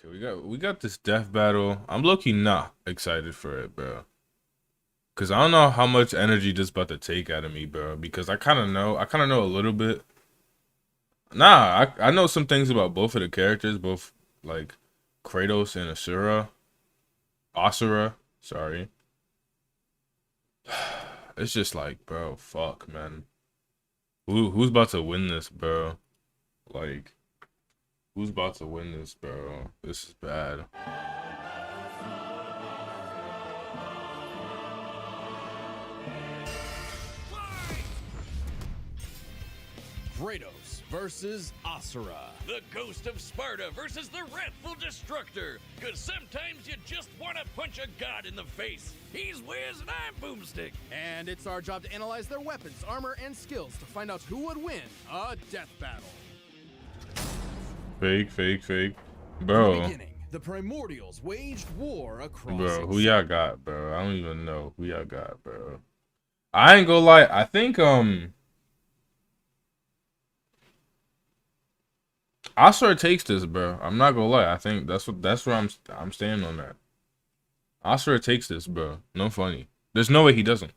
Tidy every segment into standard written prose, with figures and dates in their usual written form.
Okay, we got this death battle. I'm low-key not excited for it, bro. Cause I don't know how much energy this about to take out of me, bro. Because I kind of know a little bit. Nah, I know some things about both of the characters, both like Kratos and Asura. Sorry. It's just like, bro, fuck, man. Who's about to win this, bro? Like, who's about to win this, bro? This is bad. Kratos versus Asura. The Ghost of Sparta versus the Wrathful Destructor. Cause sometimes you just wanna punch a god in the face. He's Wiz and I'm Boomstick. And it's our job to analyze their weapons, armor, and skills to find out who would win a death battle. Fake. In Bro. the beginning, the Primordials waged war across. Bro, who y'all got, bro? I don't even know who y'all got, bro. I ain't gonna lie. I think Asura takes this, bro. I'm not gonna lie. I think that's where I'm standing on that. Asura takes this, bro. No funny. There's no way he doesn't.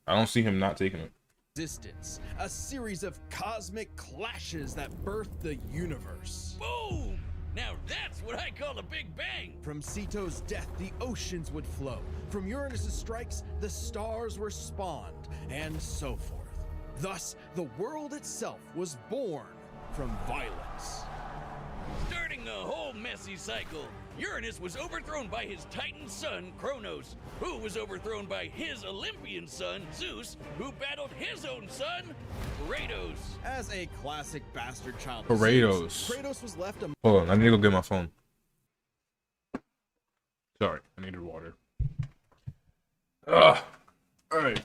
I don't see him not taking it. Resistance, a series of cosmic clashes that birthed the universe. Boom! Now that's what I call a big bang. From Ceto's death, the oceans would flow. From Uranus's strikes, the stars were spawned, and so forth. Thus, the world itself was born from violence. Starting a whole messy cycle. Uranus was overthrown by his Titan son, Kronos, who was overthrown by his Olympian son, Zeus, who battled his own son, Kratos. As a classic bastard child of Kratos. Zeus, Kratos was left Hold on, I need to go get my phone. Sorry, I needed water. Ugh. All right.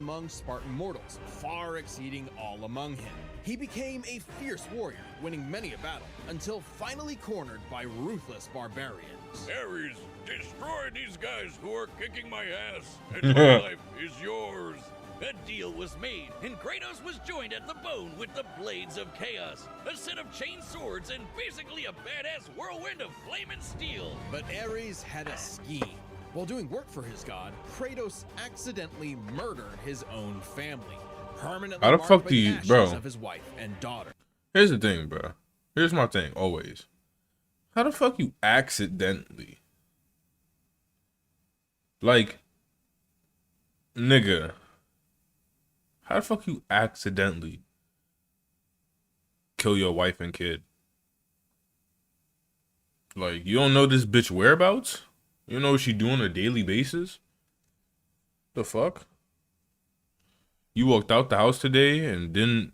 among Spartan mortals, far exceeding all among him. He became a fierce warrior, winning many a battle, until finally cornered by ruthless barbarians. Ares, destroy these guys who are kicking my ass, and my life is yours. A deal was made, and Kratos was joined at the bone with the Blades of Chaos, a set of chain swords and basically a badass whirlwind of flame and steel. But Ares had a scheme. While doing work for his god, Kratos accidentally murdered his own family, permanently How the marked fuck by do you, ashes bro? of his wife and daughter. Here's the thing, bro. Here's my thing, always. How the fuck you accidentally? Like, nigga. How the fuck you accidentally kill your wife and kid? Like, you don't know this bitch whereabouts? You don't know what she do on a daily basis? The fuck? You walked out the house today and didn't...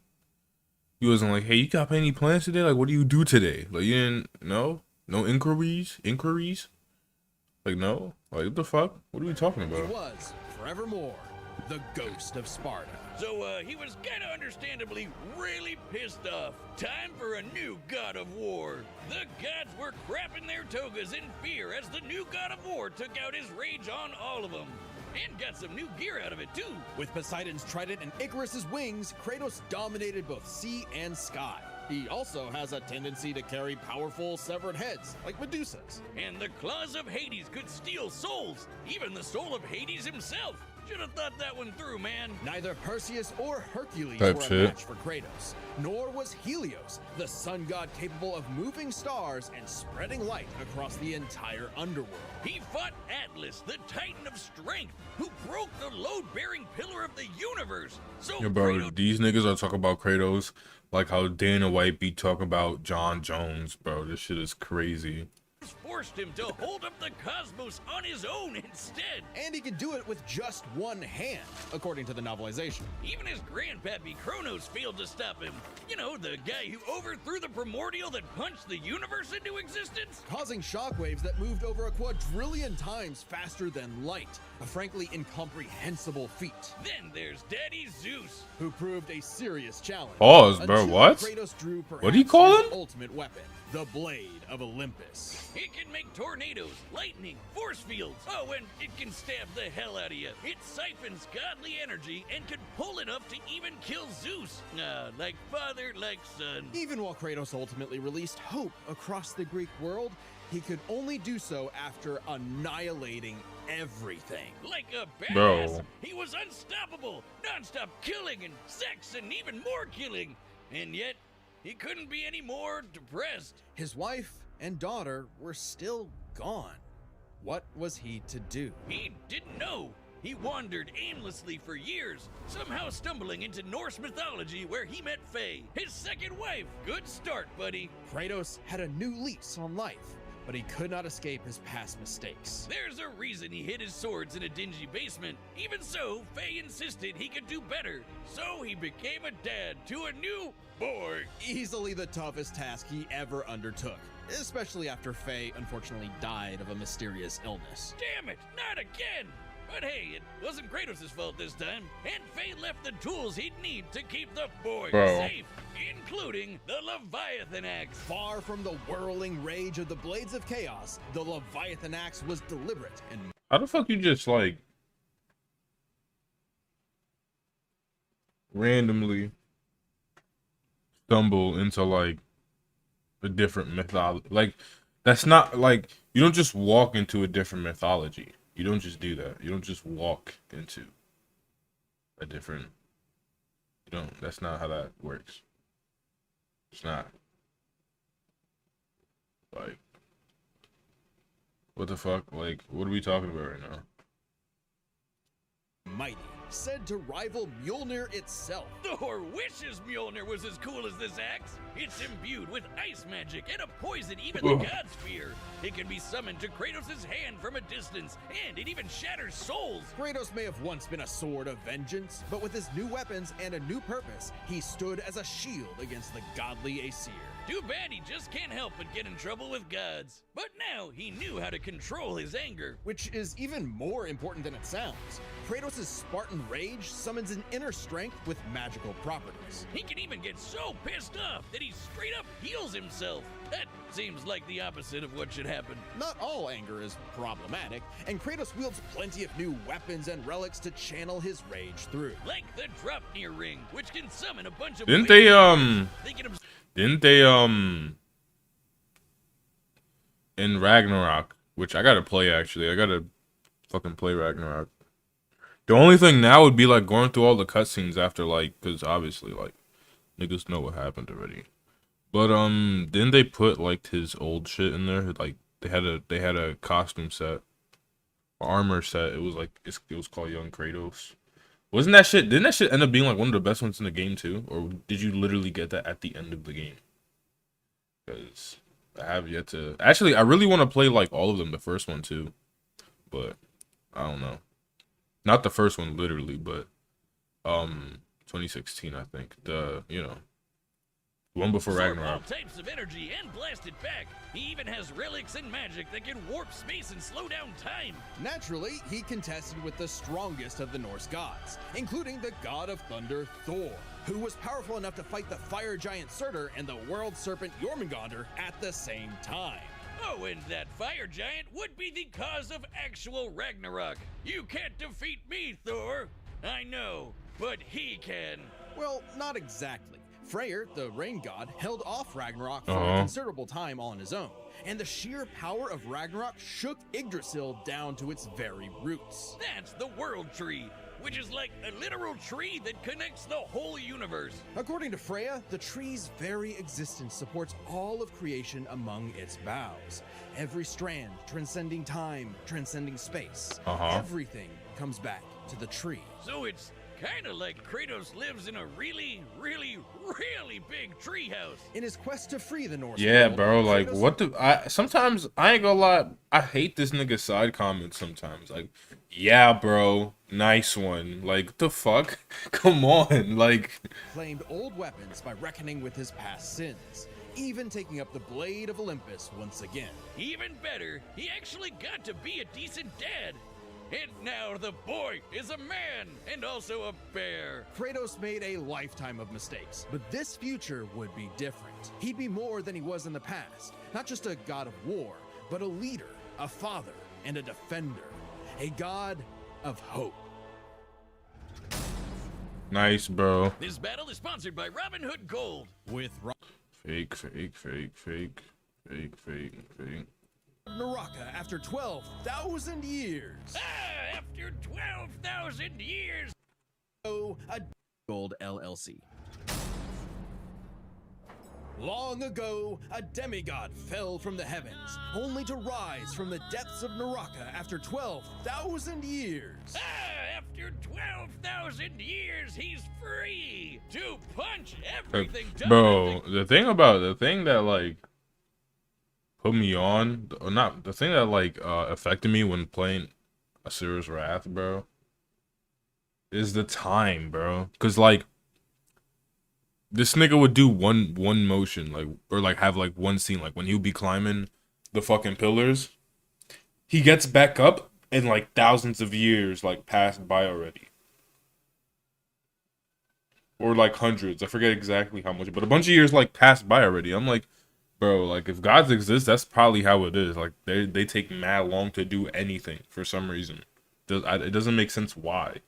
You wasn't like, hey, you got any plans today? Like, what do you do today? Like, you didn't... No? No inquiries? Like, no? Like, what the fuck? What are we talking He about? was, forevermore, the ghost of Sparta. So, he was kinda understandably really pissed off. Time for a new god of war. The gods were crapping their togas in fear as the new god of war took out his rage on all of them. And got some new gear out of it, too. With Poseidon's trident and Icarus's wings, Kratos dominated both sea and sky. He also has a tendency to carry powerful severed heads, like Medusa's. And the claws of Hades could steal souls, even the soul of Hades himself. Should have thought that one through, man. Neither Perseus or Hercules Type were a shit. match for Kratos, nor was Helios, the sun god capable of moving stars and spreading light across the entire underworld. He fought Atlas, the Titan of Strength, who broke the load-bearing pillar of the universe. So Yeah, bro, Kratos these niggas are talking about Kratos like how Dana White be talking about John Jones, bro. This shit is crazy. forced him to hold up the cosmos on his own instead. And he could do it with just one hand, according to the novelization. Even his grandpappy Kronos failed to stop him. You know, the guy who overthrew the primordial that punched the universe into existence? Causing shockwaves that moved over a quadrillion times faster than light. A frankly incomprehensible feat. Then there's Daddy Zeus. Who proved a serious challenge. Pause, bro, Until what? Kratos drew What do you perhaps call his him? ultimate weapon, the Blade of Olympus. It can make tornadoes, lightning, force fields. Oh, and it can stab the hell out of you. It siphons godly energy and can pull enough to even kill Zeus. Like father, like son. Even while Kratos ultimately released hope across the Greek world, he could only do so after annihilating everything. Like a badass, Bro. he was unstoppable, non-stop killing and sex and even more killing. And yet, he couldn't be any more depressed. His wife and daughter were still gone. What was he to do? He didn't know. He wandered aimlessly for years, somehow stumbling into Norse mythology where he met Faye, his second wife. Good start, buddy. Kratos had a new lease on life, but he could not escape his past mistakes. There's a reason he hid his swords in a dingy basement. Even so, Faye insisted he could do better. So he became a dad to a new boy. Easily the toughest task he ever undertook, especially after Faye unfortunately died of a mysterious illness. Damn it, not again! But hey, it wasn't Kratos' fault this time, and Faye left the tools he'd need to keep the boy safe, including the Leviathan Axe. Far from the whirling rage of the Blades of Chaos, the Leviathan Axe was deliberate and How the fuck you just like randomly stumble into like a different mythology? Like, that's not like, you don't just walk into a different mythology. You don't just do that. You don't just walk into a different, you don't, that's not how that works. It's not. Like, what the fuck? Like, what are we talking about right now? mighty, said to rival Mjolnir itself. Thor wishes Mjolnir was as cool as this axe. It's imbued with ice magic and a poison even the gods fear. It can be summoned to Kratos' hand from a distance, and it even shatters souls. Kratos may have once been a sword of vengeance, but with his new weapons and a new purpose, he stood as a shield against the godly Asir. Too bad he just can't help but get in trouble with gods. But now he knew how to control his anger. Which is even more important than it sounds. Kratos' Spartan rage summons an inner strength with magical properties. He can even get so pissed off that he straight up heals himself. That seems like the opposite of what should happen. Not all anger is problematic, and Kratos wields plenty of new weapons and relics to channel his rage through. Like the Dropnir ring, which can summon a bunch of... Didn't they in Ragnarok, which I gotta play actually. I gotta fucking play Ragnarok. The only thing now would be like going through all the cutscenes after, like, because obviously like niggas know what happened already. But didn't they put like his old shit in there? Like they had a costume set, armor set. It was like it was called Young Kratos. Wasn't that shit? Didn't that shit end up being like one of the best ones in the game too? Or did you literally get that at the end of the game? Because I have yet to. Actually, I really want to play like all of them. The first one too, but I don't know. Not the first one literally, but 2016 I think. The one before Ragnarok. All types of energy and blast it back. He even has relics and magic that can warp space and slow down time. Naturally, he contested with the strongest of the Norse gods, including the god of thunder Thor, who was powerful enough to fight the fire giant Surtur and the world serpent Jormungandr at the same time. Oh, and that fire giant would be the cause of actual Ragnarok. You can't defeat me, Thor. I know, but he can. Well, not exactly. Freyr, the rain god, held off Ragnarok for a considerable time on his own, and the sheer power of Ragnarok shook Yggdrasil down to its very roots. That's the world tree, which is like a literal tree that connects the whole universe. According to Freya, the tree's very existence supports all of creation among its boughs. Every strand transcending time, transcending space. Everything comes back to the tree. So it's kind of like Kratos lives in a really, really, really big treehouse. In his quest to free the Norse Yeah, world, bro. Like, Kratos- what the? Sometimes I ain't gonna lie. I hate this nigga side comments sometimes. Like, yeah, bro, nice one. Like, what the fuck? Come on, like. claimed old weapons by reckoning with his past sins, even taking up the Blade of Olympus once again. Even better, he actually got to be a decent dad. And now the boy is a man and also a bear. Kratos made a lifetime of mistakes, but this future would be different. He'd be more than he was in the past. Not just a god of war, but a leader, a father, and a defender. A god of hope. Nice, bro. This battle is sponsored by Robin Hood Gold. With Fake. Naraka after 12,000 years. Ah, after 12,000 years. Oh, a Gold LLC. Long ago, a demigod fell from the heavens, only to rise from the depths of Naraka after 12,000 years. Ah, after 12,000 years, he's free to punch everything. Bro, the thing that like put me on, or not, the thing that like affected me when playing Asura's Wrath, bro, is the time, bro. Cause like this nigga would do one motion, like, or like have like one scene, like when he would be climbing the fucking pillars, he gets back up and like thousands of years like passed by already. Or like hundreds, I forget exactly how much, but a bunch of years like passed by already. I'm like, bro, like if gods exist, that's probably how it is. Like they take mad long to do anything for some reason. It doesn't make sense why.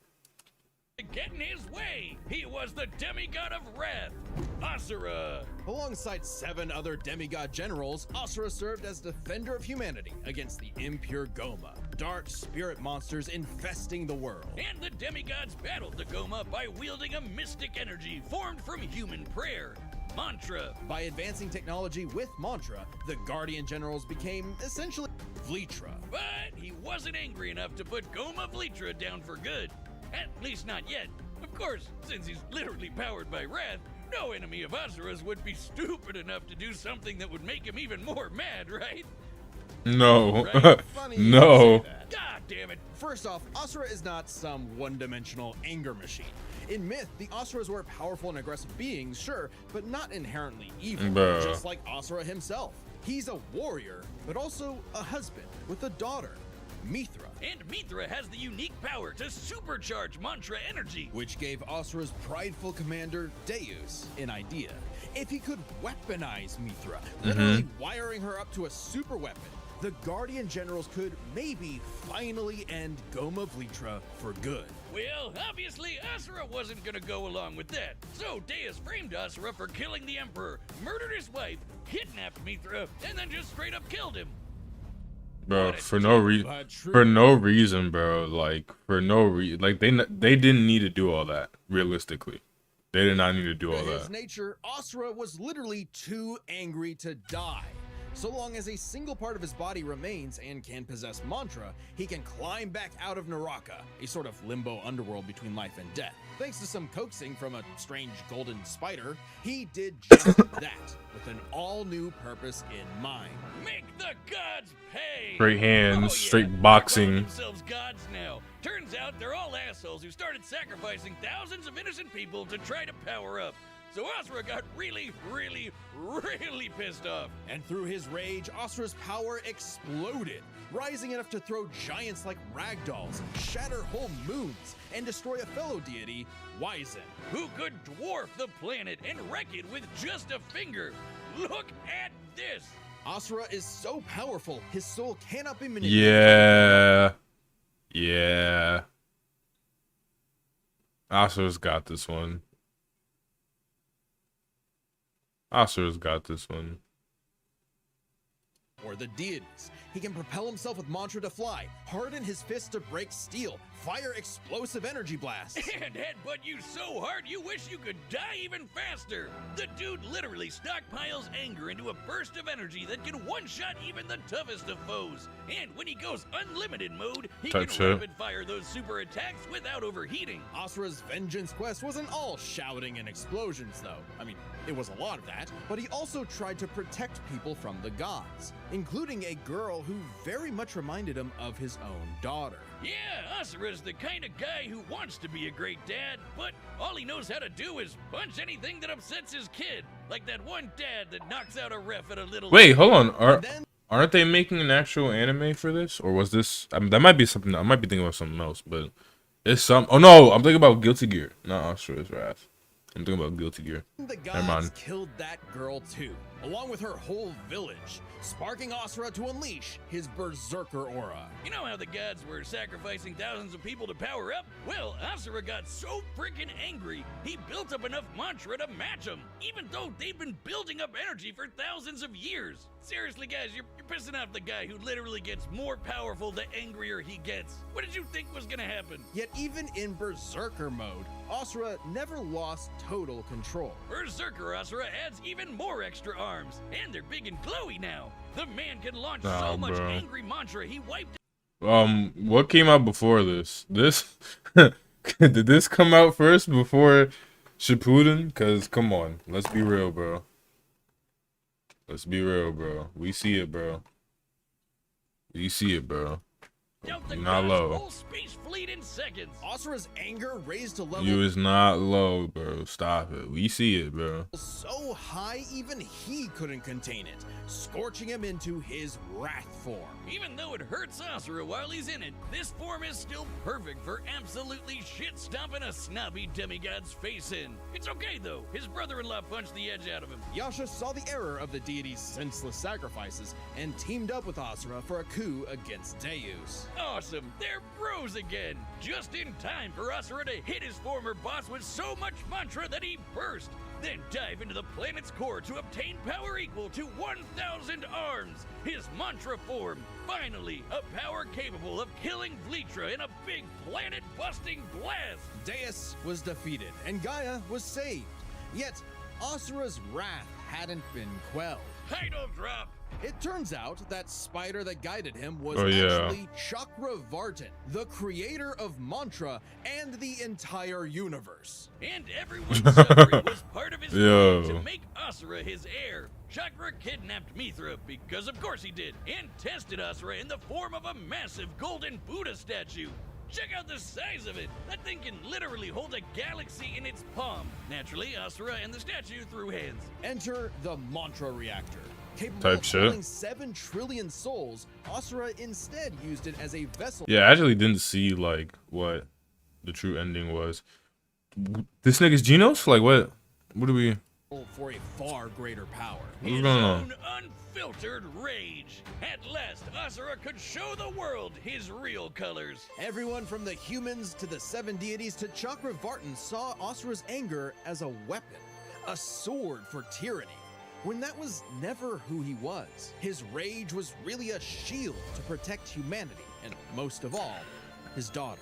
To get in his way, he was the demigod of wrath, Asura. Alongside 7 other demigod generals, Asura served as defender of humanity against the impure Goma, dark spirit monsters infesting the world. And the demigods battled the Goma by wielding a mystic energy formed from human prayer, mantra. By advancing technology with mantra, the Guardian generals became essentially Vlitra. But he wasn't angry enough to put Goma Vlitra down for good. At least not yet. Of course, since he's literally powered by wrath, no enemy of Asura's would be stupid enough to do something that would make him even more mad, right? No. Right? Funny you No. say that. God damn it. First off, Asura is not some one-dimensional anger machine. In myth, the Asuras were powerful and aggressive beings, sure, but not inherently evil, Bruh. just like Asura himself. He's a warrior, but also a husband with a daughter, Mithra, And Mithra has the unique power to supercharge mantra energy. which gave Asura's prideful commander, Deus, an idea. If he could weaponize Mithra, literally wiring her up to a super weapon, the Guardian generals could maybe finally end Goma Vlitra for good. Well, obviously Asura wasn't gonna go along with that. So Deus framed Asura for killing the Emperor, murdered his wife, kidnapped Mithra, and then just straight up killed him. Bro, What a for no reason, But true. for no reason, bro. Like for no reason, like they didn't need to do all that. Realistically, they did not need to do all To his that. nature, Asura was literally too angry to die. So long as a single part of his body remains and can possess mantra, he can climb back out of Naraka, a sort of limbo underworld between life and death. Thanks to some coaxing from a strange golden spider, he did just that, with an all-new purpose in mind. Make the gods pay! Straight hands, Oh, yeah. straight They're calling boxing. themselves gods now. Turns out they're all assholes who started sacrificing thousands of innocent people to try to power up. So Asura got really pissed off. And through his rage, Asura's power exploded, rising enough to throw giants like ragdolls, shatter whole moons, and destroy a fellow deity, Wyzen. Who could dwarf the planet and wreck it with just a finger? Look at this! Asura is so powerful, his soul cannot be manipulated. Yeah. Asura's got this one. Asura's got this one. Or the deities. He can propel himself with mantra to fly, harden his fist to break steel, fire explosive energy blasts. And headbutt you so hard you wish you could die even faster. The dude literally stockpiles anger into a burst of energy that can one-shot even the toughest of foes. And when he goes unlimited mode, he Type can shit. rapid-fire those super attacks without overheating. Asura's vengeance quest wasn't all shouting and explosions, though. I mean, it was a lot of that, but he also tried to protect people from the gods, including a girl who very much reminded him of his own daughter. Yeah, Asura's the kind of guy who wants to be a great dad, but all he knows how to do is punch anything that upsets his kid. Like that one dad that knocks out a ref at a little... Wait, hold on. And then Aren't they making an actual anime for this, or was this? I mean, that might be something. I might be thinking about something else, but it's some. Oh no, I'm thinking about Guilty Gear, not Asura's Wrath. I'm thinking about Guilty Gear. The Never gods mind. killed that girl too, along with her whole village, sparking Asura to unleash his berserker aura. You know how the gods were sacrificing thousands of people to power up? Well, Asura got so freaking angry, he built up enough mantra to match them, even though they've been building up energy for thousands of years. Seriously, guys, you're pissing off the guy who literally gets more powerful the angrier he gets. What did you think was gonna happen? Yet even in berserker mode, Asura never lost total control. Berserker Asura adds even more extra arms, and they're big and glowy now. The man can launch Nah, so much bro. angry mantra he wiped. What came out before this? This did this come out first before Shippuden? Cause come on, let's be real, bro. Let's be real, bro. We see it, bro. We see it, bro. Out the You're not god's low. whole space fleet in seconds. Asura's anger raised to level You is not low, bro. Stop it. We see it, bro. so high even he couldn't contain it, scorching him into his wrath form. Even though it hurts Asura while he's in it, this form is still perfect for absolutely shit-stomping a snobby demigod's face in. It's okay though, his brother-in-law punched the edge out of him. Yasha saw the error of the deity's senseless sacrifices and teamed up with Asura for a coup against Deus. Awesome, they're bros again! Just in time for Asura to hit his former boss with so much mantra that he burst, then dive into the planet's core to obtain power equal to 1,000 arms! His mantra form, finally, a power capable of killing Vlitra in a big planet-busting blast! Deus was defeated and Gaia was saved. Yet, Asura's wrath hadn't been quelled. Title drop! It turns out that spider that guided him was Oh, yeah. actually Chakravartin, the creator of mantra and the entire universe. And everyone's suffering was part of his Yo. plan to make Asura his heir. Chakra kidnapped Mithra, because of course he did, and tested Asura in the form of a massive golden Buddha statue. Check out the size of it! That thing can literally hold a galaxy in its palm. Naturally, Asura and the statue threw hands. Enter the mantra reactor. Capable Type of shit. holding 7 trillion souls, Asura instead used it as a vessel Yeah, I actually didn't see like what the true ending was. This nigga's Genos? Like what? What do we? for a far greater power. What's His going on? own unfiltered rage. At last, Asura could show the world his real colors. Everyone from the humans to the 7 deities to Chakravartin saw Asura's anger as a weapon, a sword for tyranny, when that was never who he was. His rage was really a shield to protect humanity, and most of all, his daughter.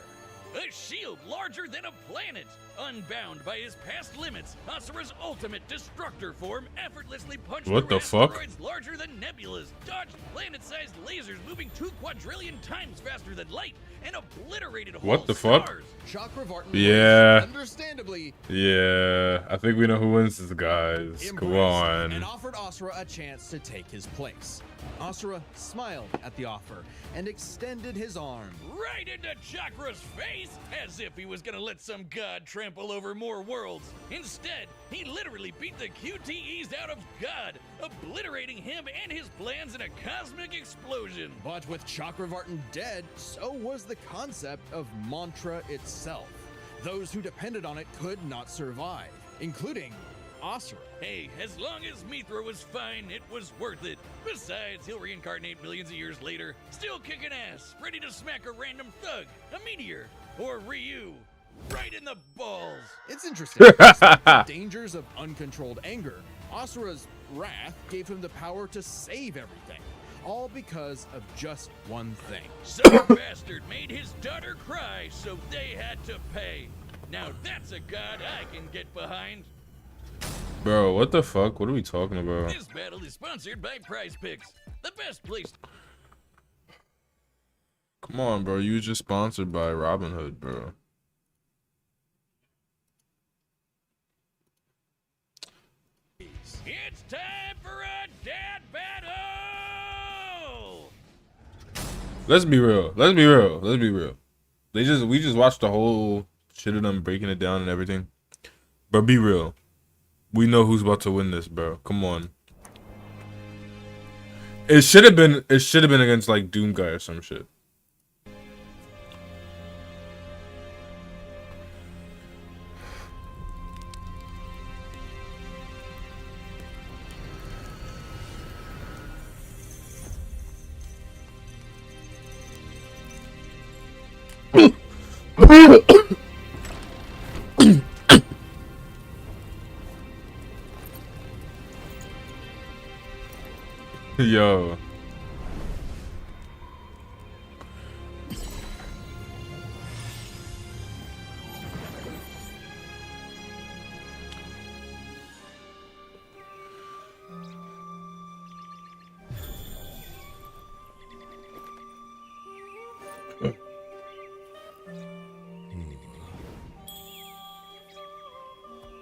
A shield larger than a planet. Unbound by his past limits, Asura's ultimate destructor form effortlessly punched What through the fuck? asteroids larger than nebulas, dodged planet-sized lasers moving 2 quadrillion times faster than light, and obliterated whole What the fuck? stars. Chakravartin Yeah. was, understandably, Yeah, I think we know who wins this, guys. Come embraced and on. offered Asura a chance to take his place. Asura smiled at the offer and extended his arm. Right into Chakra's face, as if he was gonna let some god trample over more worlds. Instead, he literally beat the QTEs out of God, obliterating him and his plans in a cosmic explosion. But with Chakravartin dead, so was the concept of mantra itself. Those who depended on it could not survive, including Asura. Hey, as long as Mithra was fine, it was worth it. Besides, he'll reincarnate millions of years later, still kicking ass, ready to smack a random thug, a meteor, or Ryu, right in the balls. It's interesting. Despite the dangers of uncontrolled anger, Asura's wrath gave him the power to save everything, all because of just one thing. Some bastard made his daughter cry, so they had to pay. Now that's a god I can get behind. Bro, what the fuck? What are we talking about? This battle is sponsored by Prize Picks, the best place. Come on, bro. You was just sponsored by Robinhood, bro. It's time for a dad battle! Let's be real. Let's be real. Let's be real. We just watched the whole shit of them breaking it down and everything. But be real. We know who's about to win this, bro. Come on. It should have been. It should have been against like Doom Guy or some shit. Yo.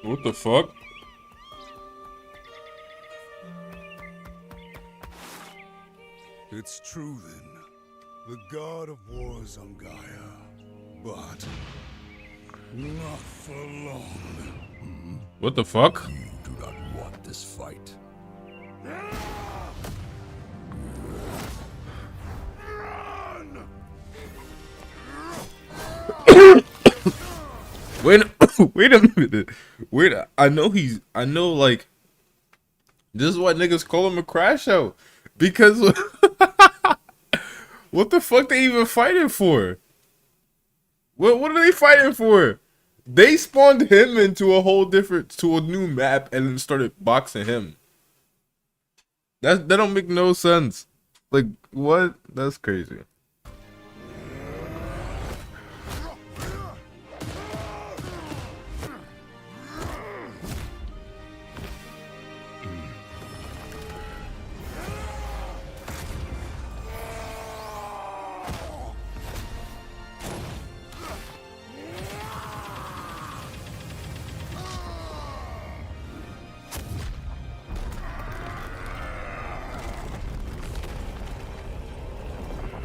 What the fuck? It's true then. The god of war is on Gaia. But not for long. What the fuck? You do not want this fight. Wait, wait a minute. Wait, I know like, this is why niggas call him a crash out. Because, what the fuck they even fighting for? What are they fighting for? They spawned him into a whole different, to a new map and then started boxing him. That don't make no sense. Like, what? That's crazy.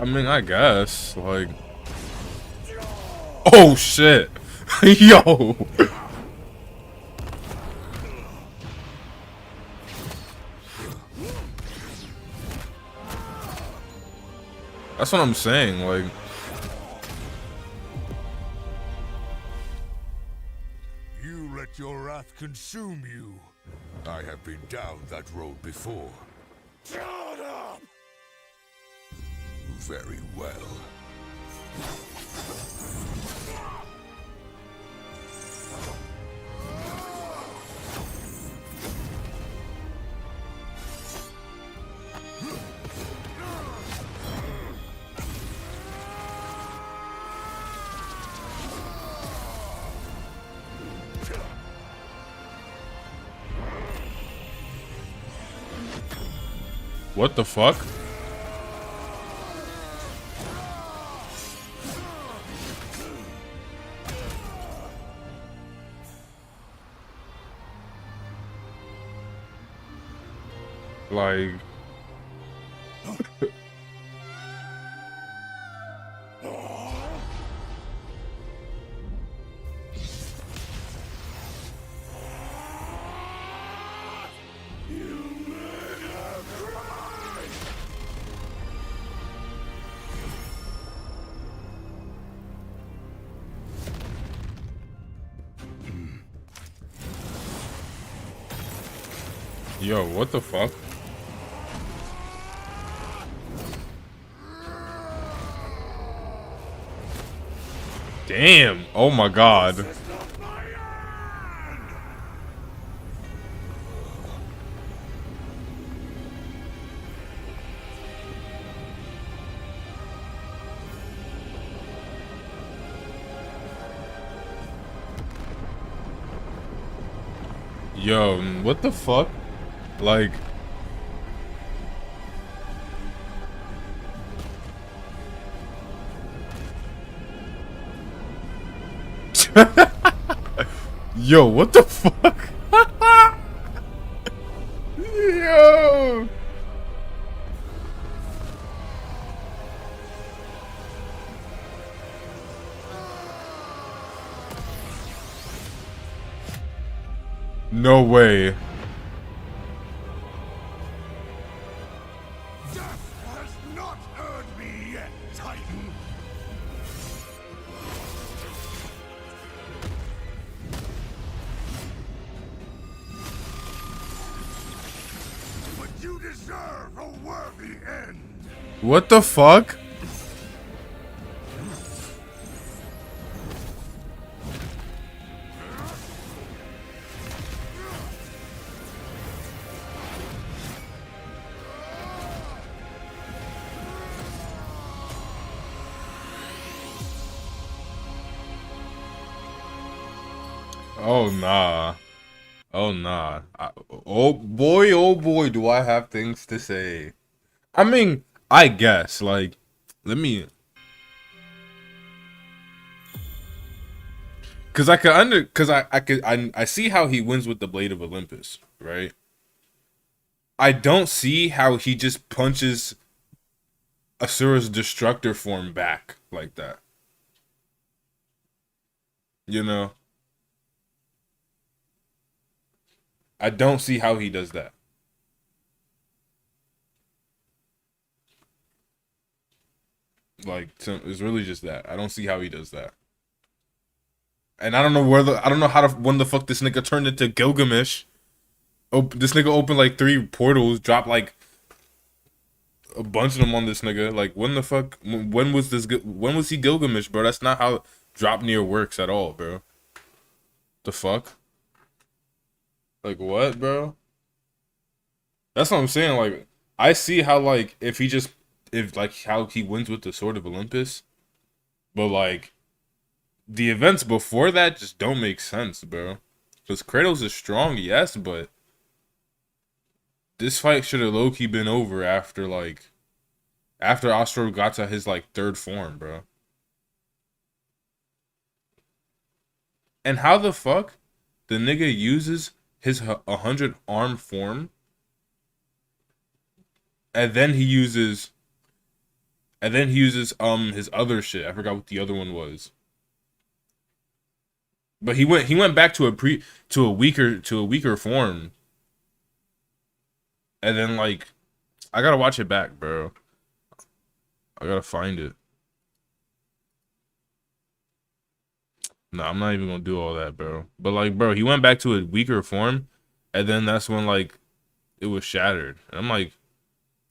I mean, I guess, like... Oh, shit! Yo! That's what I'm saying, like... You let your wrath consume you. I have been down that road before. Shut up! Very well. What the fuck? Like... Yo, what the fuck? Damn! Oh my god. Yo, what the fuck? Like... Yo, what the fuck? Yo! No way. not heard me yet, Titan. But you deserve a worthy end. What the fuck? Oh nah. Oh nah. Oh boy, do I have things to say. I mean, I guess, like, let me, cause I see how he wins with the Blade of Olympus, right? I don't see how he just punches Asura's destructor form back like that. You know? I don't see how he does that. Like, it's really just that. I don't see how he does that. And I don't know I don't know when the fuck this nigga turned into Gilgamesh. This nigga opened like 3 portals, dropped like a bunch of them on this nigga. Like, when the fuck, when was he Gilgamesh, bro? That's not how Dropnir works at all, bro. The fuck? Like, what, bro? That's what I'm saying. Like, I see how, like, if how he wins with the Sword of Olympus, but like the events before that just don't make sense, bro. Because Kratos is strong, yes, but this fight should have low-key been over after Asura got to his like 3rd form, bro. And how the fuck the nigga uses his 100 arm form, and then he uses his other shit. I forgot what the other one was. But he went back to a weaker form. And then, like, I gotta watch it back, bro. I gotta find it. No, I'm not even gonna do all that, bro. But like, bro, he went back to a weaker form, and then that's when like it was shattered. And I'm like,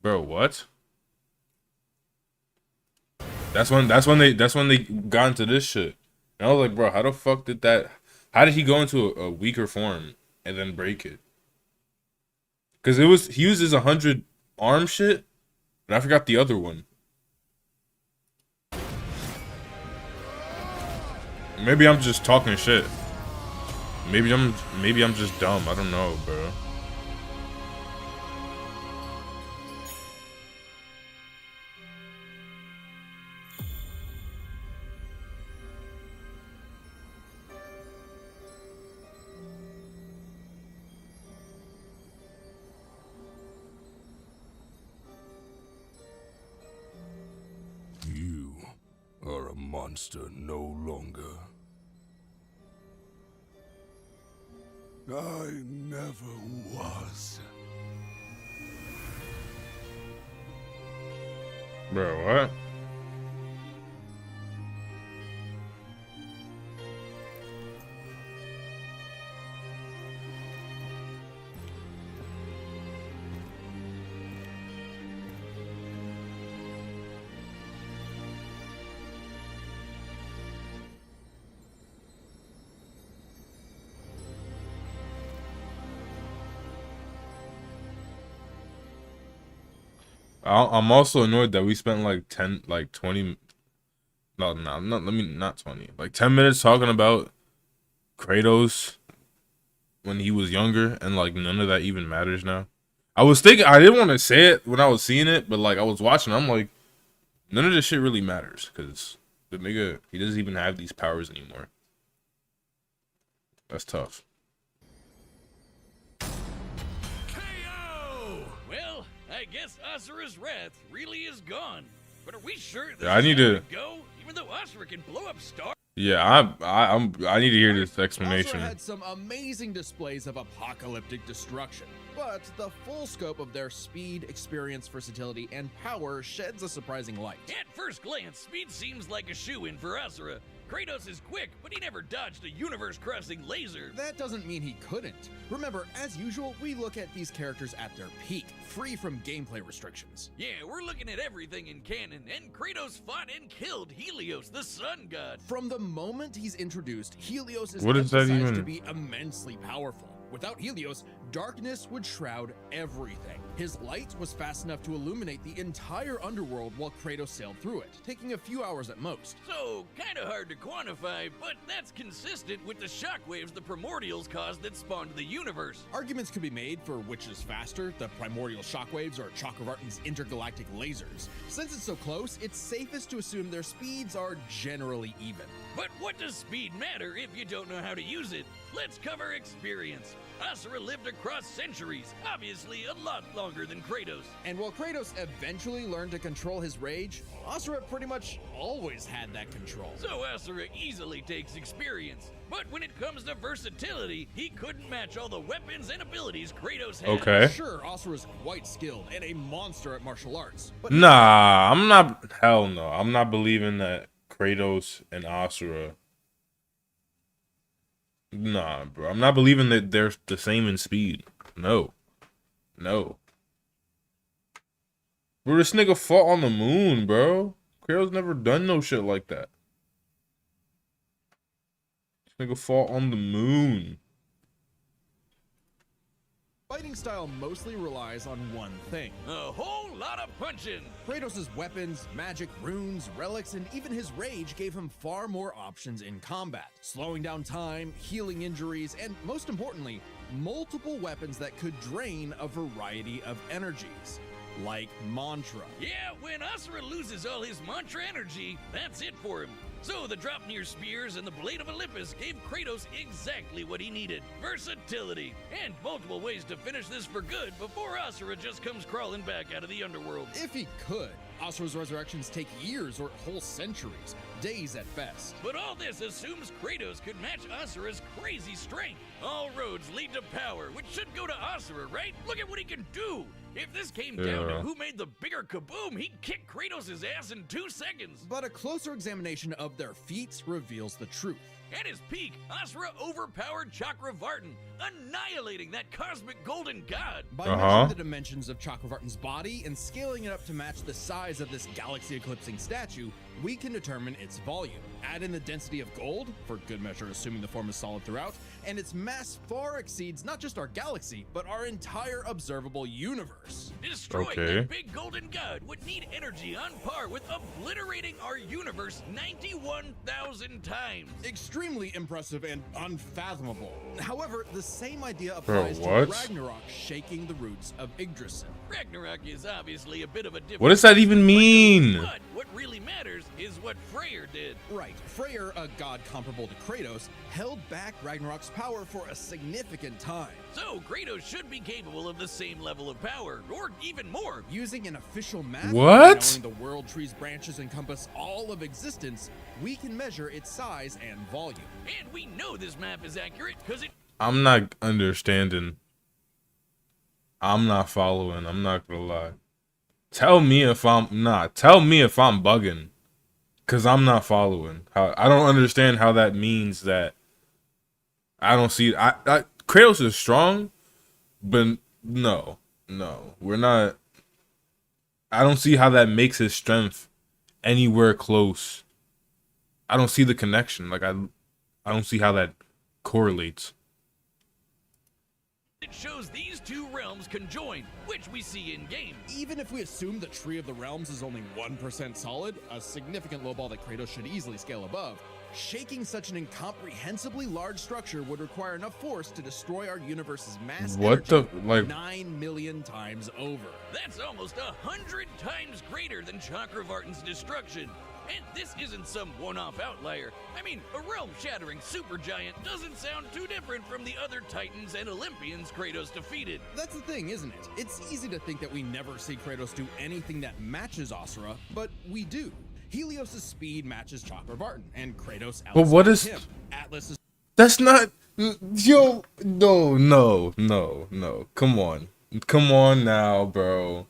bro, what? That's when they got into this shit. And I was like, bro, how the fuck did that? How did he go into a weaker form and then break it? Because he uses 100 arm shit, and I forgot the other one. Maybe I'm just talking shit. Maybe I'm just dumb. I don't know, bro. You are a monster no longer. I never was. Bro, what? I'm also annoyed that we spent like 20, no, not, let me, not 20, like 10 minutes talking about Kratos when he was younger, and like none of that even matters now. I was thinking, I didn't want to say it when I was seeing it, but like I was watching, I'm like, none of this shit really matters, because the nigga, he doesn't even have these powers anymore. That's tough. Well, I guess Asura's wrath really is gone. But are we sure this Yeah, I need to go? Even though Asura can blow up stars. Yeah, I need to hear this explanation. Asura had some amazing displays of apocalyptic destruction. but the full scope of their speed, experience, versatility, and power sheds a surprising light. At first glance, speed seems like a shoo-in for Asura. Kratos is quick, but he never dodged a universe-crossing laser. That doesn't mean he couldn't. Remember, as usual, we look at these characters at their peak, free from gameplay restrictions. Yeah, we're looking at everything in canon, and Kratos fought and killed Helios, the sun god. From the moment he's introduced, Helios is What is that emphasized even? to be immensely powerful. Without Helios, darkness would shroud everything. His light was fast enough to illuminate the entire underworld while Kratos sailed through it, taking a few hours at most. So, kinda hard to quantify, but that's consistent with the shockwaves the primordials caused that spawned the universe. Arguments could be made for which is faster, the primordial shockwaves or Chakravartin's intergalactic lasers. Since it's so close, it's safest to assume their speeds are generally even. But what does speed matter if you don't know how to use it? Let's cover experience. Asura lived across centuries, obviously a lot longer than Kratos. And while Kratos eventually learned to control his rage, Asura pretty much always had that control. So Asura easily takes experience. But when it comes to versatility, he couldn't match all the weapons and abilities Kratos had. Okay. Sure, Asura's quite skilled and a monster at martial arts, but Nah, I'm not. Hell no. I'm not believing that Kratos and Asura. Nah, bro. I'm not believing that they're the same in speed. No. No. Bro, this nigga fought on the moon, bro. Kratos never done no shit like that. This nigga fought on the moon. fighting style mostly relies on one thing. A whole lot of punching. Kratos' weapons, magic, runes, relics, and even his rage gave him far more options in combat, slowing down time, healing injuries, and most importantly, multiple weapons that could drain a variety of energies, like mantra. Yeah, when Asura loses all his mantra energy, that's it for him. So the Dropnir spears and the Blade of Olympus gave Kratos exactly what he needed. Versatility, and multiple ways to finish this for good before Asura just comes crawling back out of the underworld. If he could, Asura's resurrections take years or whole centuries, days at best. But all this assumes Kratos could match Asura's crazy strength. All roads lead to power, which should go to Asura, right? Look at what he can do! If this came down to who made the bigger kaboom, he'd kick Kratos' ass in 2 seconds. But a closer examination of their feats reveals the truth. At his peak, Asura overpowered Chakravartin, annihilating that cosmic golden god. By measuring the dimensions of Chakravartin's body and scaling it up to match the size of this galaxy-eclipsing statue, we can determine its volume. Add in the density of gold, for good measure assuming the form is solid throughout, and its mass far exceeds not just our galaxy, but our entire observable universe. Destroying that big golden god would need energy on par with obliterating our universe 91,000 times. Extremely impressive and unfathomable. However, the same idea applies to Ragnarok shaking the roots of Yggdrasil. Ragnarok is obviously a bit of a different... What does that even mean? But what really matters is what Freyr did. Right. Freyr, a god comparable to Kratos, held back Ragnarok's power for a significant time. So Kratos should be capable of the same level of power, or even more. Using an official map, what? Knowing the world tree's branches encompass all of existence, we can measure its size and volume. And we know this map is accurate because it... I'm not understanding. I'm not following. I'm not gonna lie. Tell me if I'm bugging. Cause I'm not following. I don't understand how that means that I don't see Kratos is strong, but no, we're not. I don't see how that makes his strength anywhere close. I don't see the connection. Like I don't see how that correlates. It shows these two realms conjoined, which we see in game. Even if we assume the Tree of the Realms is only 1% solid, a significant lowball that Kratos should easily scale above, shaking such an incomprehensibly large structure would require enough force to destroy our universe's mass energy 9 million times over. That's almost 100 times greater than Chakravartin's destruction. And this isn't some one-off outlier. I mean, a realm-shattering supergiant doesn't sound too different from the other Titans and Olympians Kratos defeated. That's the thing, isn't it? It's easy to think that we never see Kratos do anything that matches Asura, but we do. Helios' speed matches Chakravartin, and Kratos outspeeds him. Atlas is... That's not... Yo, no. Come on now, bro.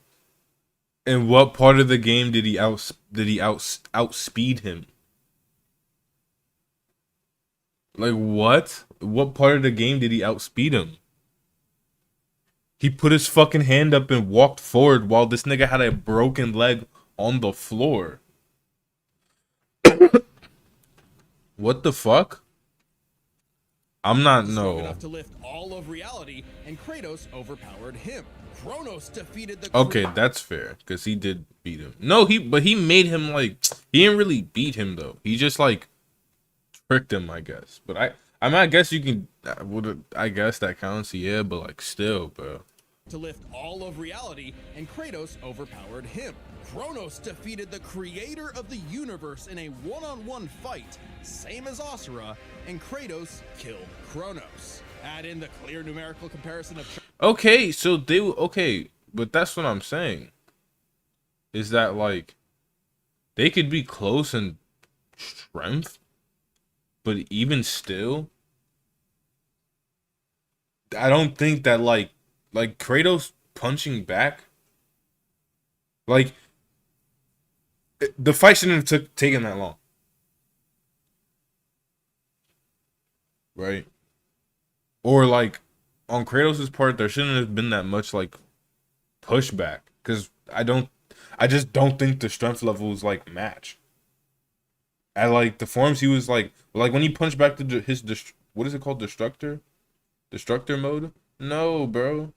In what part of the game did he outspeed him? Like what? What part of the game did he outspeed him? He put his fucking hand up and walked forward while this nigga had a broken leg on the floor. What the fuck? I'm not Strong no. enough to lift all of reality, and Kratos overpowered him. Kronos defeated the Okay, that's fair because he did beat him. No, he made him like he didn't really beat him though. He just like tricked him, I guess. But I mean, I guess you can. I guess that counts, yeah. But like, still, bro. to lift all of reality, and Kratos overpowered him. Kronos defeated the creator of the universe in a one-on-one fight, same as Asura, and Kratos killed Kronos. Add in the clear numerical comparison of Okay, so okay, but that's what I'm saying. Is that like they could be close in strength, but even still, I don't think that like Kratos punching back, like the fight shouldn't have taken that long, right? Or like on Kratos' part, there shouldn't have been that much like pushback because I just don't think the strength levels like match. At like the forms he was like when he punched back to his what is it called, destructor mode? No, bro.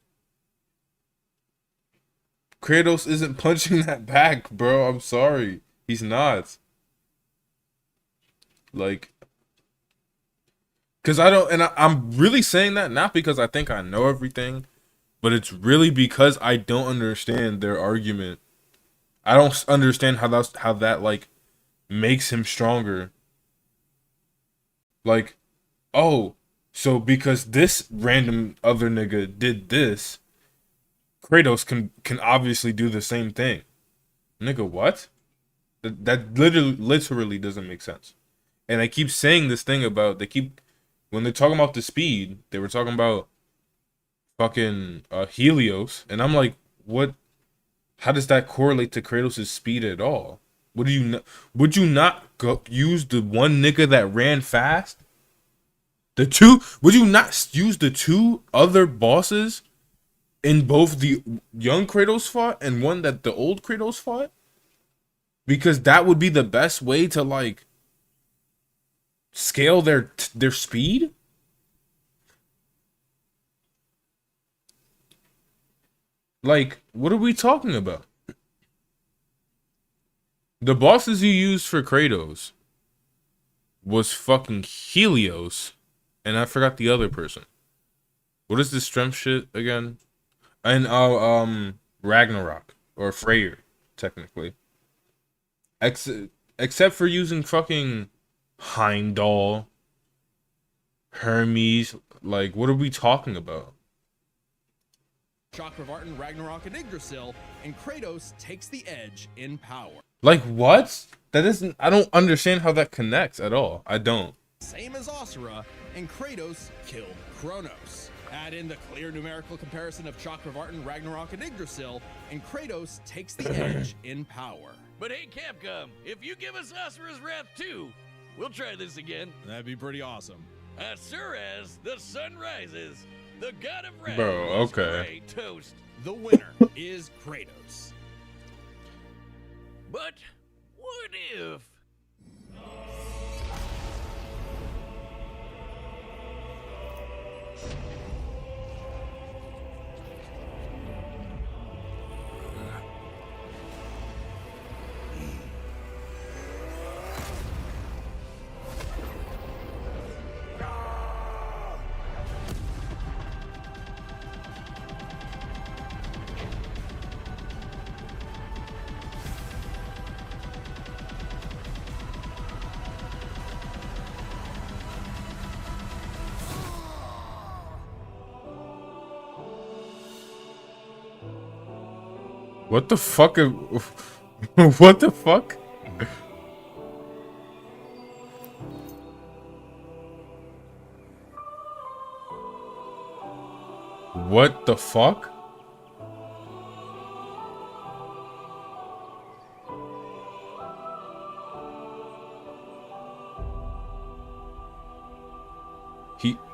Kratos isn't punching that back, bro. I'm sorry. He's not. Like, because I don't, and I'm really saying that not because I think I know everything, but it's really because I don't understand their argument. I don't understand how that like makes him stronger. Like, oh, so because this random other nigga did this, Kratos can obviously do the same thing. Nigga, what? That literally doesn't make sense. And they keep saying this thing about when they're talking about the speed, they were talking about fucking Helios, and I'm like, what? How does that correlate to Kratos' speed at all? Would you not go use the one nigga that ran fast? Would you not use the two other bosses in both the young Kratos fought and one that the old Kratos fought? Because that would be the best way to like scale their speed. Like, what are we talking about? The bosses you used for Kratos was fucking Helios, and I forgot the other person. What is this strength shit again? And Ragnarok or Freyr, technically. Except for using fucking Heimdall, Hermes. Like, what are we talking about? Chakravartin, Ragnarok, and Yggdrasil, and Kratos takes the edge in power. Like, what? That isn't. I don't understand how that connects at all. I don't. Same as Asura, and Kratos killed Kronos. Add in the clear numerical comparison of Chakravartin, Ragnarok, and Yggdrasil, and Kratos takes the edge in power. But hey, Capcom, if you give us Asura's Wrath too, we'll try this again. That'd be pretty awesome. Asura's the sun rises. The god of wrath. Bro, was okay. great toast. The winner is Kratos. But what if? What the fuck? What the fuck? What the fuck?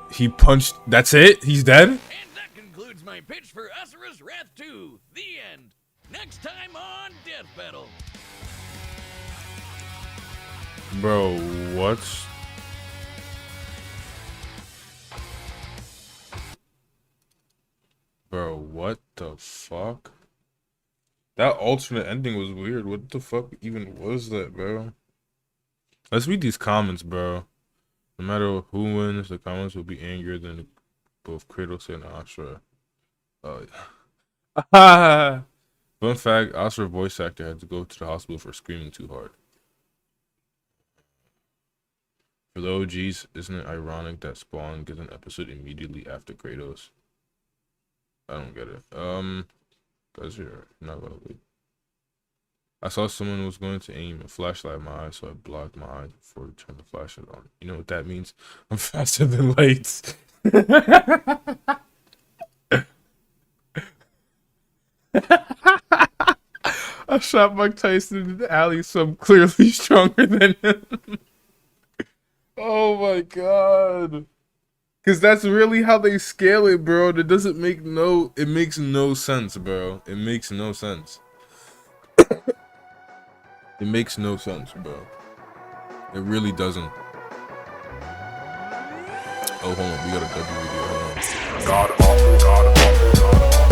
He punched. That's it? He's dead? And that concludes my pitch for Asura's Wrath 2. The end. Next time on Death Battle. Bro, what? Bro, what the fuck? That alternate ending was weird. What the fuck even was that, bro? Let's read these comments, bro. No matter who wins, the comments will be angrier than both Kratos and Asura. Fun fact, Asura voice actor had to go to the hospital for screaming too hard. For the OGs, isn't it ironic that Spawn gets an episode immediately after Kratos? I don't get it. Guys, you're not gonna wait. I saw someone was going to aim a flashlight at my eye, so I blocked my eyes before I turned the flashlight on. You know what that means? I'm faster than lights. I shot Mike Tyson in the alley, so I'm clearly stronger than him. Oh my god. Cause that's really how they scale it, bro. That doesn't make it makes no sense, bro. It makes no sense. It makes no sense, bro. It really doesn't. Oh, hold on. We got a W video. Hold on. God awful, God awful, God awful.